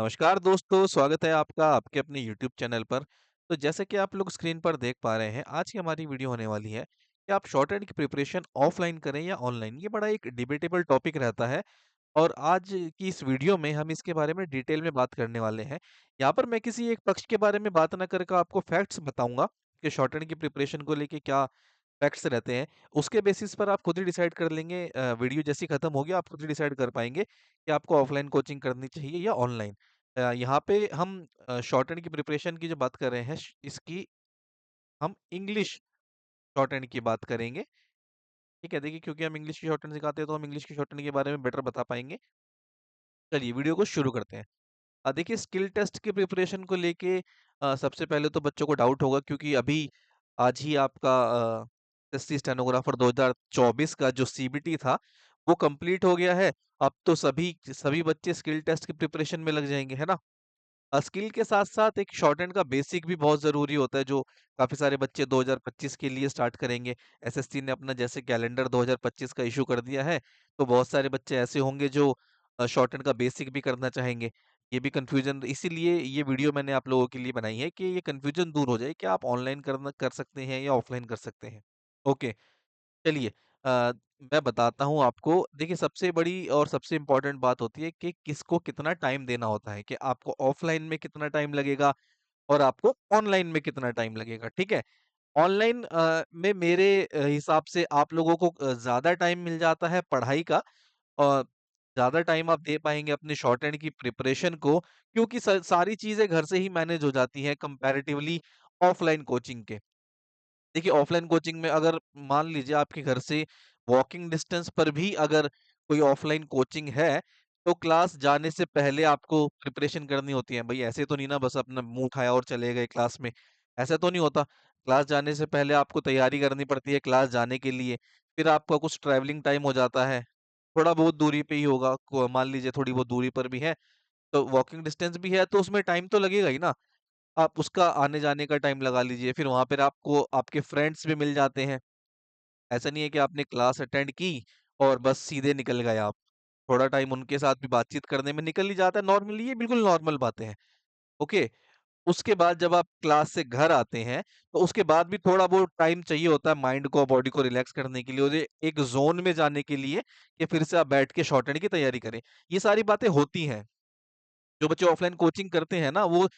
नमस्कार दोस्तों, स्वागत है आपका आपके अपने YouTube चैनल पर। तो जैसे कि आप लोग स्क्रीन पर देख पा रहे हैं, आज की हमारी वीडियो होने वाली है कि आप शॉर्टहैंड की प्रिपरेशन ऑफलाइन करें या ऑनलाइन। ये बड़ा एक डिबेटेबल टॉपिक रहता है और आज की इस वीडियो में हम इसके बारे में डिटेल में बात करने वाले हैं। यहाँ पर मैं किसी एक पक्ष के बारे में बात ना करके आपको फैक्ट्स बताऊँगा कि शॉर्टहैंड की प्रिपरेशन को लेके क्या फैक्ट्स रहते हैं। उसके बेसिस पर आप खुद ही डिसाइड कर लेंगे वीडियो जैसी खत्म होगी आप खुद ही डिसाइड कर पाएँगे कि आपको ऑफलाइन कोचिंग करनी चाहिए या ऑनलाइन। यहाँ पे हम शॉर्टहैंड की प्रिपरेशन की जो बात कर रहे हैं इसकी हम इंग्लिश शॉर्टहैंड की बात करेंगे। ठीक है, देखिए क्योंकि हम इंग्लिश की शॉर्टहैंड सिखाते हैं तो हम इंग्लिश की शॉर्टहैंड के बारे में बेटर बता पाएँगे। चलिए वीडियो को शुरू करते हैं। देखिए स्किल टेस्ट की प्रिपरेशन को लेके सबसे पहले तो बच्चों को डाउट होगा क्योंकि अभी आज ही आपका एसएससी स्टेनोग्राफर 2024 का जो सीबीटी था वो कंप्लीट हो गया है। अब तो सभी सभी बच्चे स्किल टेस्ट की प्रिपरेशन में लग जाएंगे, है ना? स्किल के साथ-साथ एक शॉर्टहैंड का बेसिक भी बहुत ज़रूरी होता है, जो काफ़ी सारे बच्चे 2025 के लिए स्टार्ट करेंगे। एसएससी ने अपना जैसे कैलेंडर 2025 का इश्यू कर दिया है, तो बहुत सारे बच्चे ऐसे होंगे जो शॉर्टहैंड का बेसिक भी करना चाहेंगे। ये भी कन्फ्यूज़न इसीलिए ये वीडियो मैंने आप लोगों के लिए बनाई है कि ये कन्फ्यूज़न दूर हो जाए कि आप ऑनलाइन करना कर सकते हैं या ऑफलाइन कर सकते हैं। ओके। चलिए मैं बताता हूँ आपको। देखिए सबसे बड़ी और सबसे इम्पोर्टेंट बात होती है कि किसको कितना टाइम देना होता है, कि आपको ऑफलाइन में कितना टाइम लगेगा और आपको ऑनलाइन में कितना टाइम लगेगा, ठीक है? ऑनलाइन में मेरे हिसाब से आप लोगों को ज़्यादा टाइम मिल जाता है पढ़ाई का और ज़्यादा टाइम आप दे पाएँगे अपने शॉर्टहैंड की प्रिपरेशन को, क्योंकि स सारी चीज़ें घर से ही मैनेज हो जाती हैं कंपैरेटिवली ऑफलाइन कोचिंग के। देखिए ऑफलाइन कोचिंग में अगर मान लीजिए आपके घर से वॉकिंग डिस्टेंस पर भी अगर कोई ऑफलाइन कोचिंग है, तो क्लास जाने से पहले आपको प्रिपरेशन करनी होती है। भई ऐसे तो नहीं ना बस अपना मुँह उठाया और चले गए क्लास में, ऐसा तो नहीं होता। क्लास जाने से पहले आपको तैयारी करनी पड़ती है क्लास जाने के लिए, फिर आपका कुछ ट्रैवलिंग टाइम हो जाता है, थोड़ा बहुत दूरी पे ही होगा, को मान लीजिए थोड़ी बहुत दूरी पर भी है, तो वॉकिंग डिस्टेंस भी है तो उसमें टाइम तो लगेगा ही ना। आप उसका आने-जाने का टाइम लगा लीजिए, फिर वहाँ पर आपको आपके फ्रेंड्स भी मिल जाते हैं। ऐसा नहीं है कि आपने क्लास अटेंड की और बस सीधे निकल गए आप। थोड़ा टाइम उनके साथ भी बातचीत करने में निकल ही जाता है नॉर्मली, ये बिल्कुल नॉर्मल बातें हैं। ओके, उसके बाद जब आप क्लास से घर आते हैं, तो उसके बाद भी थोड़ा बहुत टाइम चाहिए होता है माइंड को, बॉडी को रिलैक्स करने के लिए और ये एक ज़ोन में जाने के लिए कि फिर से आप बैठ के शॉर्टहैंड की तैयारी करें। ये सारी बातें होती हैं। जो बच्चे ऑफलाइन कोचिंग करते हैं ना वो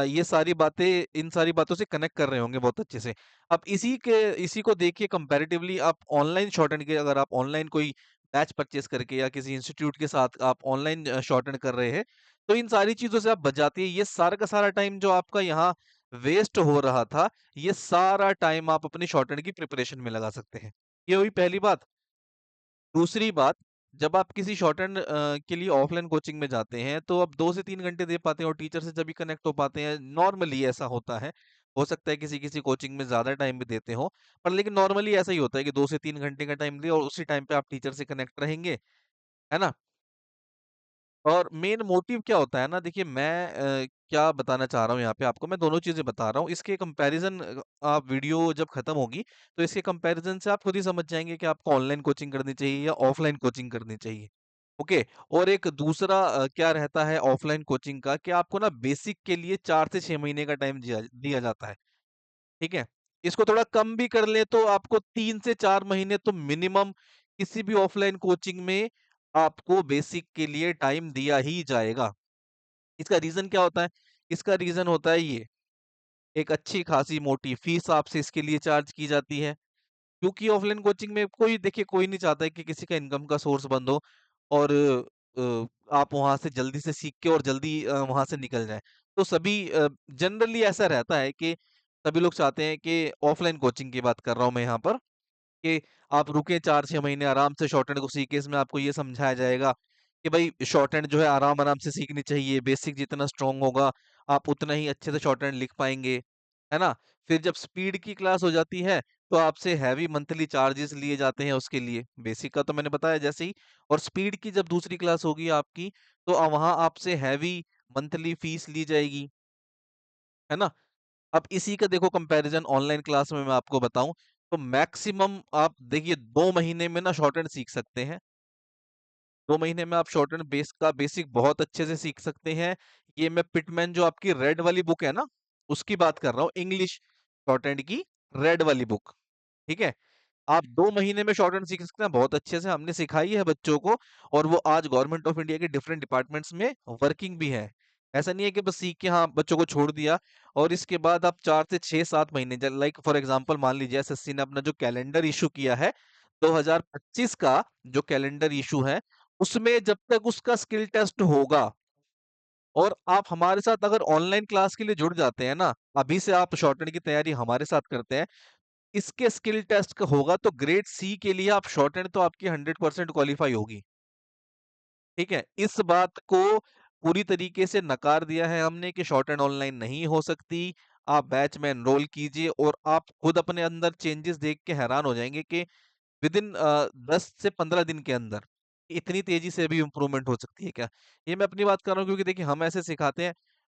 ये सारी बातें इन सारी बातों से कनेक्ट कर रहे होंगे बहुत अच्छे से। अब इसी को देखिए कंपैरेटिवली आप ऑनलाइन शॉर्टहैंड के अगर आप ऑनलाइन कोई बैच परचेज़ करके या किसी इंस्टीट्यूट के साथ आप ऑनलाइन शॉर्टहैंड कर रहे हैं, तो इन सारी चीज़ों से आप बच जाती है। ये सारा का सारा टाइम जो आपका यहाँ वेस्ट हो रहा था, ये सारा टाइम आप अपनी शॉर्टहैंड की प्रिपरेशन में लगा सकते हैं। ये हुई पहली बात। दूसरी बात, जब आप किसी शॉर्टहैंड के लिए ऑफलाइन कोचिंग में जाते हैं, तो आप 2 से 3 घंटे दे पाते हैं और टीचर से जभी कनेक्ट हो पाते हैं, नॉर्मली ऐसा होता है। हो सकता है किसी-किसी कोचिंग में ज़्यादा टाइम भी देते हों, पर लेकिन नॉर्मली ऐसा ही होता है कि 2 से 3 घंटे का टाइम दिया और उसी टाइम पे आप टीचर से कनेक्ट रहेंगे, है ना? और मेन मोटिव क्या होता है ना, देखिए मैं क्या बताना चाह रहा हूँ यहाँ पे आपको, मैं दोनों चीज़ें बता रहा हूँ। इसके कंपैरिज़न आप वीडियो जब खत्म होगी, तो इसके कंपैरिज़न से आप खुद ही समझ जाएँगे कि आपको ऑनलाइन कोचिंग करनी चाहिए या ऑफलाइन कोचिंग करनी चाहिए। ओके। और एक दूसरा क्या रहता है ऑफलाइन कोचिंग का कि आपको ना बेसिक के लिए 4 से 6 महीने का टाइम दिया दिया जाता है, ठीक है? इसको थोड़ा कम भी कर लें तो आपको 3 से 4 महीने तो मिनिमम किसी भी ऑफलाइन कोचिंग में आपको बेसिक के लिए टाइम दिया ही जाएगा। इसका रीज़न क्या होता है? इसका रीज़न होता है ये, एक अच्छी खासी मोटी फीस आपसे इसके लिए चार्ज की जाती है। क्योंकि ऑफलाइन कोचिंग में कोई देखिए कोई नहीं चाहता है कि किसी का इनकम का सोर्स बंद हो और आप वहाँ से जल्दी से सीख के और जल्दी वहाँ से निकल जाएँ। तो सभी जनरली ऐसा रहता है कि सभी लोग चाहते हैं कि ऑफलाइन कोचिंग की बात कर रहा हूँ मैं यहाँ पर, कि आप रुके 4-6 महीने आराम से शॉर्टहैंड को सीखे। इसमें आपको ये समझाया जाएगा कि भाई शॉर्टहैंड जो है आराम-आराम से सीखनी चाहिए। बेसिक जितना स्ट्रॉन्ग होगा, आप उतना ही अच्छे से शॉर्टहैंड लिख पाएँगे, है ना? फिर जब स्पीड की क्लास हो जाती है, तो आपसे हेवी मंथली चार्जेस लिए जाते हैं उसके लिए। बेसिक का तो मैंने बताया जैसे ही, और स्पीड की जब दूसरी क्लास होगी आपकी, तो वहाँ आपसे हेवी मंथली फीस ली जाएगी, है ना? अब इसी का देखो कंपैरिज़न ऑनलाइन क्लास में मैं आपको बताऊँ, तो मैक्सिमम आप देखिए 2 महीने में ना शॉर्टहैंड सीख सकते हैं। 2 महीने में आप शॉर्टहैंड बेस का बेसिक बहुत अच्छे से सीख सकते हैं। ये मैं पिटमैन जो आपकी रेड वाली बुक है ना, उसकी बात कर रहा हूँ, इंग्लिश शॉर्ट हैंड की रेड वाली बुक। ठीक है? आप 2 महीने में शॉर्ट हैंड सीख सकते हैं बहुत अच्छे से, हमने सिखाई है बच्चों को, और वो आज गवर्नमेंट ऑफ इंडिया के डिफरेंट डिपार्टमेंट्स में वर्किंग भी है। ऐसा नहीं है कि बस सीख के हाँ, बच्चों को छोड़ दिया और इसके बाद आप 4 से 6-7 महीने ज लाइक फॉर एग्जांपल मान लीजिए एसएससी ने अपना जो कैलेंडर इश्यू किया है, 2025 का जो कैलेंडर इश्यू है, उसमें जब तक उसका स्किल टेस्ट होगा और आप हमारे साथ अगर ऑनलाइन क्लास के लिए जुड़ जाते हैं ना, अभी से आप शॉर्ट हैंड की तैयारी हमारे साथ करते हैं, इसके स्किल टेस्ट का होगा तो ग्रेड सी के लिए आप शॉर्ट हैंड तो आपकी 100% क्वालिफाई होगी। ठीक है? इस बात को पूरी तरीके से नकार दिया है हमने कि शॉर्ट हैंड ऑनलाइन नहीं हो सकती। आप बैच में एनरोल कीजिए और आप खुद अपने अंदर चेंजेस देख के हैरान हो जाएंगे कि विदिन 10 से 15 दिन के अंदर इतनी तेजी से भी इम्प्रूवमेंट हो सकती है क्या? ये मैं अपनी बात कर रहा हूँ क्योंकि देखिए हम ऐसे सिखाते हैं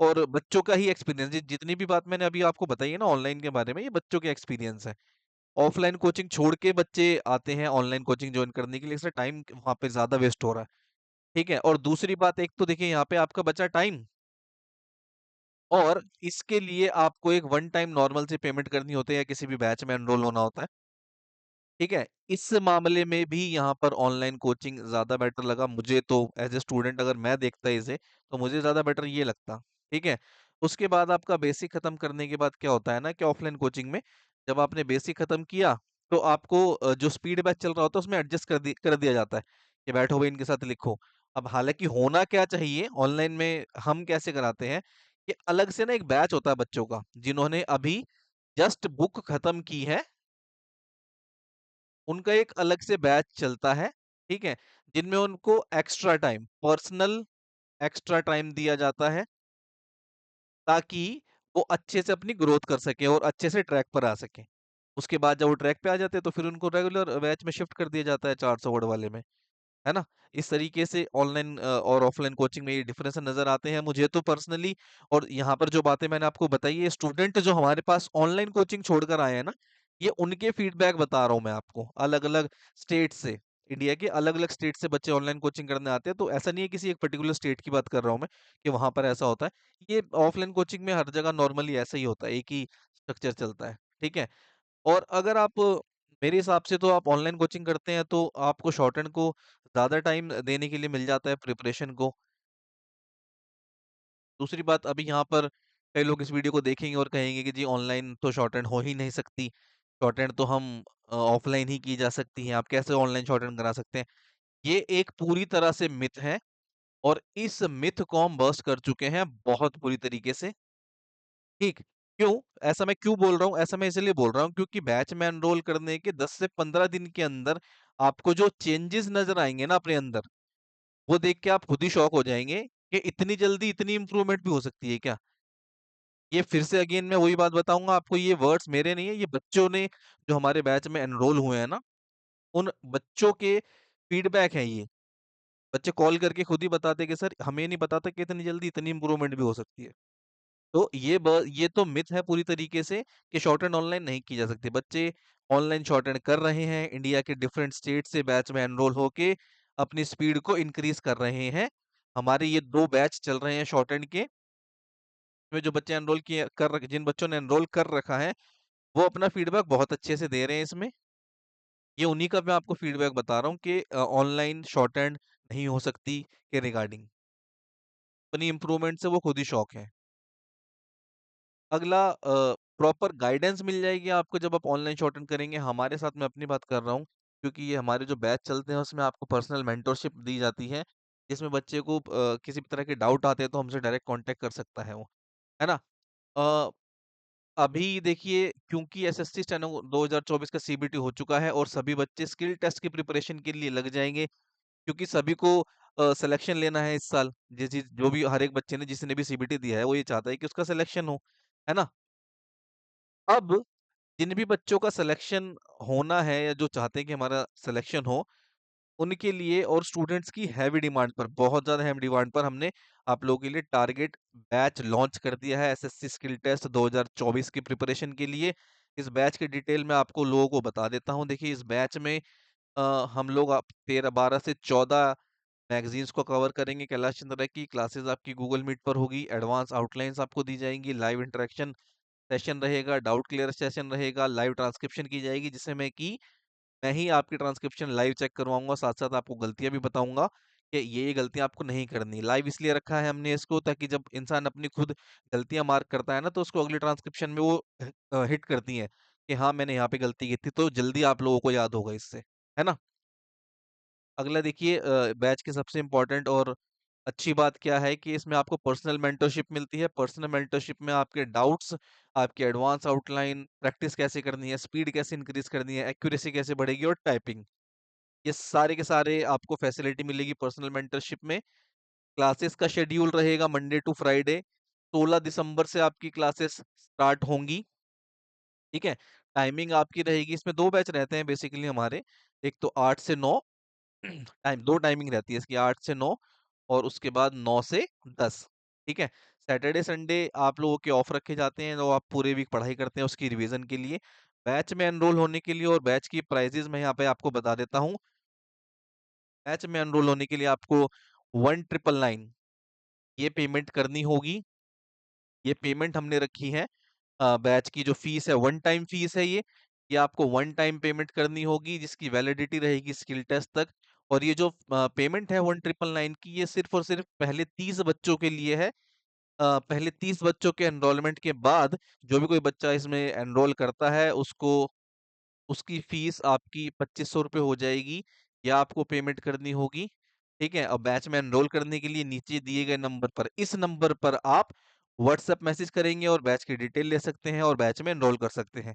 और बच्चों का ही एक्सपीरियंस, जितनी भी बात मैंने अभी आपको बताई है ना ऑनलाइन के बारे में, ये बच्चों के एक्सपीरियंस है। ऑफलाइन कोचिंग छोड़ के बच्चे आते हैं ऑनलाइन कोचिंग ज्वाइन करने के लिए, इससे टाइम वहाँ पे ज़्यादा वेस्ट हो रहा है। ठीक है? और दूसरी बात, एक तो देखिए यहाँ पे आपका बचा टाइम, और इसके लिए आपको एक वन टाइम नॉर्मल से पेमेंट करनी होती है या किसी भी बैच में एनरोल होना होता है। ठीक है? इस मामले में भी यहाँ पर ऑनलाइन कोचिंग ज़्यादा बेटर लगा मुझे, तो एज़ अ स्टूडेंट अगर मैं देखता इसे, तो मुझे ज़्यादा बेटर ये लगता। ठीक है? उसके बाद आपका बेसिक खत्म करने के बाद क्या होता है ना कि ऑफलाइन कोचिंग में जब आपने बेसिक खत्म किया, तो आपको जो स्पीड बैच चल रहा होता है उसमें एडजस्ट कर दिया जाता है कि बैठो भाई इनके साथ लिखो। अब हालाँकि होना क्या चाहिए ऑनलाइन में, हम कैसे कराते हैं कि अलग से ना एक बैच होता है बच्चों का, जिन्होंने अभी जस्ट बुक खत्म की है, उनका एक अलग से बैच चलता है, ठीक है? जिनमें उनको extra time, personal extra time दिया जाता है, ताकि वो अच्छे से अपनी ग्रोथ कर सकें और अच्छे से ट्रैक पर आ सकें। उसके बाद जब वो ट्रैक पे आ जाते हैं, तो फिर उनको रेगुलर बैच में शिफ्ट कर दिया जाता है 400 वर्ड वाले में। है ना? इस तरीके से ऑनलाइन और ऑफलाइन कोचिंग में ये डिफरेंस नज़र आते हैं मुझे तो पर्सनली। और यहाँ पर जो बातें मैंने आपको बताई है, स्टूडेंट जो हमारे पास ऑनलाइन कोचिंग छोड़कर आए हैं ना, ये उनके फीडबैक बता रहा हूँ मैं आपको, अलग-अलग स्टेट से। इंडिया के अलग-अलग स्टेट से बच्चे ऑनलाइन कोचिंग करने आते हैं, तो ऐसा नहीं है किसी एक पर्टिकुलर स्टेट की बात कर रहा हूँ मैं, कि वहाँ पर ऐसा होता है। ये ऑफलाइन कोचिंग में हर जगह नॉर्मली ऐसा ही होता है, एक ही स्ट्रक्चर चलता है। ठीक है? और अगर आप, मेरे हिसाब से तो आप ऑनलाइन कोचिंग करते हैं तो आपको शॉर्टहैंड को ज़्यादा टाइम देने के लिए मिल जाता है प्रिपरेशन को। दूसरी बात, अभी यहाँ पर कई लोग इस वीडियो को देखेंगे और कहेंगे कि जी ऑनलाइन तो शॉर्टहैंड हो ही नहीं सकती। शॉर्टहैंड तो हम ऑफलाइन ही की जा सकती है। आप कैसे ऑनलाइन शॉर्टहैंड करा सकते हैं? ये एक पूरी तरह से मिथ है और इस मिथ को हम बस्ट कर चुके हैं बहुत बुरी तरीके से। ठीक, क्यों? ऐसा मैं क्यों बोल रहा हूँ? ऐसा मैं इसलिए बोल रहा हूँ क्योंकि बैच में एनरोल करने के 10 से 15 दिन के अंदर आपको जो चेंजेस नज़र आएँगे ना अपने अंदर, वो देख के आप खुद ही शॉक हो जाएँगे कि इतनी जल्दी इतनी इम्प्रूवमेंट भी हो सकती है क्या? ये फिर से अगेन मैं वही बात बताऊँगा आपको, ये वर्ड्स मेरे नहीं है, ये बच्चों ने जो हमारे बैच में एनरोल हुए हैं ना, उन बच्चों के फीडबैक हैं ये। बच्चे कॉल करके खुद ही बताते हैं कि सर हमें नहीं पता था कि इतनी जल्दी इतनी इम्प्रूवमेंट भी हो सकती है। तो ये तो मिथ है पूरी तरीके से कि शॉर्ट हैंड ऑनलाइन नहीं की जा सकती। बच्चे ऑनलाइन शॉर्ट हैंड कर रहे हैं, इंडिया के डिफरेंट स्टेट से बैच में एनरोल होके अपनी स्पीड को इंक्रीज़ कर रहे हैं। हमारे ये 2 बैच चल रहे हैं शॉर्ट हैंड के, में जो बच्चे एनरोल किए कर रख जिन बच्चों ने एनरोल कर रखा है, वो अपना फीडबैक बहुत अच्छे से दे रहे हैं इसमें। ये उन्हीं का मैं आपको फीडबैक बता रहा हूँ कि ऑनलाइन शॉर्ट हैंड नहीं हो सकती के रिगार्डिंग। अपनी इम्प्रूवमेंट से वो खुद ही शॉक हैं। अगला, प्रॉपर गाइडेंस मिल जाएगी आपको जब आप ऑनलाइन शॉर्टन करेंगे। हमारे साथ मैं अपनी बात कर रहा हूँ, क्योंकि ये हमारे जो बैच चलते हैं उसमें आपको पर्सनल मेंटरशिप दी जाती है, जिसमें बच्चे को किसी भी तरह के डाउट आते हैं तो हमसे डायरेक्ट कांटेक्ट कर सकता है वो, है ना? अ, अभी देखिए क्योंकि एसएससी स्टेनो 2024 का सीबीटी हो चुका है और सभी बच्चे स्किल टेस्ट की प्रिपरेशन के लिए लग जाएँगे, क्योंकि सभी को सिलेक्शन लेना है इस साल। जिस जो भी हर एक बच्चे ने जिसने भी सीबीटी दिया है वो ये चाहता है कि उसका सिलेक्शन हो, है ना? अब जिन भी बच्चों का सिलेक्शन होना है या जो चाहते हैं कि हमारा सिलेक्शन हो, उनके लिए और स्टूडेंट्स की हैवी डिमांड पर, बहुत ज़्यादा हैवी डिमांड पर हमने आप लोगों के लिए टारगेट बैच लॉन्च कर दिया है एसएससी स्किल टेस्ट 2024 की प्रिपरेशन के लिए। इस बैच की डिटेल मैं आपको लोगों को बता देता हूँ। देखिए इस बैच में हम लोग आप 13 12 से 14 मैगजीन्स को कवर करेंगे, कैलाश चंद्रा की क्लासेस आपकी गूगल मीट पर होगी, एडवांस आउटलाइंस आपको दी जाएंगी, लाइव इंटरेक्शन सेशन रहेगा, डाउट क्लियर सेशन रहेगा, लाइव ट्रांसक्रिप्शन की जाएगी जिससे मैं ही आपकी ट्रांसक्रिप्शन लाइव चेक करवाऊंगा, साथ साथ आपको गलतियां भी बताऊंगा कि ये गलतियां आपको नहीं करनी। लाइव इसलिए रखा है हमने इसको ताकि जब इंसान अपनी खुद गलतियां मार्क करता है ना तो उसको अगली ट्रांसक्रिप्शन में वो हिट करती है कि हाँ मैंने यहाँ पे गलती की थी, तो जल्दी आप लोगों को याद होगा इससे, है ना। अगला देखिए, बैच की सबसे इम्पोर्टेंट और अच्छी बात क्या है कि इसमें आपको पर्सनल मेंटरशिप मिलती है। पर्सनल मेंटरशिप में आपके डाउट्स, आपकी एडवांस आउटलाइन, प्रैक्टिस कैसे करनी है, स्पीड कैसे इंक्रीज करनी है, एक्यूरेसी कैसे बढ़ेगी और टाइपिंग, ये सारे के सारे आपको फैसिलिटी मिलेगी पर्सनल मेंटरशिप में। क्लासेस का शेड्यूल रहेगा मंडे टू फ्राइडे। 16 दिसंबर से आपकी क्लासेस स्टार्ट होंगी। ठीक है। टाइमिंग आपकी रहेगी, इसमें दो बैच रहते हैं बेसिकली हमारे। एक तो 8 से 9, दो टाइमिंग रहती है इसकी, 8 से 9 और उसके बाद 9 से 10। ठीक है। सैटरडे संडे आप लोगों के ऑफ रखे जाते हैं, तो आप पूरे वीक पढ़ाई करते हैं उसकी रिवीजन के लिए। बैच में एनरोल होने के लिए और बैच की प्राइजेस मैं यहाँ पे आपको बता देता हूँ। बैच में एनरोल होने के लिए आपको 1999 ये पेमेंट करनी होगी। ये पेमेंट हमने रखी है, बैच की जो फीस है, वन टाइम फीस है ये आपको वन टाइम पेमेंट करनी होगी जिसकी वैलिडिटी रहेगी स्किल टेस्ट तक। और ये जो पेमेंट है 1999 की, ये सिर्फ और सिर्फ पहले 30 बच्चों के लिए है। पहले 30 बच्चों के एनरोलमेंट के बाद जो भी कोई बच्चा इसमें एनरोल करता है उसको उसकी फीस आपकी 2500 रुपये हो जाएगी, या आपको पेमेंट करनी होगी। ठीक है। अब बैच में एनरोल करने के लिए नीचे दिए गए नंबर पर, इस नंबर पर आप व्हाट्सएप मैसेज करेंगे और बैच की डिटेल ले सकते हैं और बैच में एनरोल कर सकते हैं।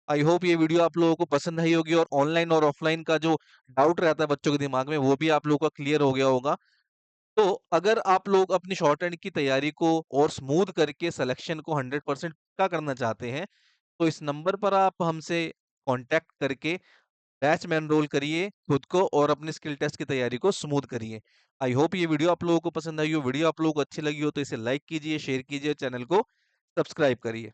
आई होप ये वीडियो आप लोगों को पसंद आई होगी और ऑनलाइन और ऑफलाइन का जो डाउट रहता है बच्चों के दिमाग में वो भी आप लोगों का क्लियर हो गया होगा। तो अगर आप लोग अपनी शॉर्ट हैंड की तैयारी को और स्मूथ करके सिलेक्शन को 100% पक्का करना चाहते हैं तो इस नंबर पर आप हमसे कांटेक्ट करके बैच में एनरोल करिए खुद को और अपनी स्किल टेस्ट की तैयारी को स्मूथ करिए। आई होप ये वीडियो आप लोगों को पसंद आई हो। वीडियो आप लोगों को अच्छी लगी हो तो इसे लाइक कीजिए, शेयर कीजिए, चैनल को सब्सक्राइब करिए।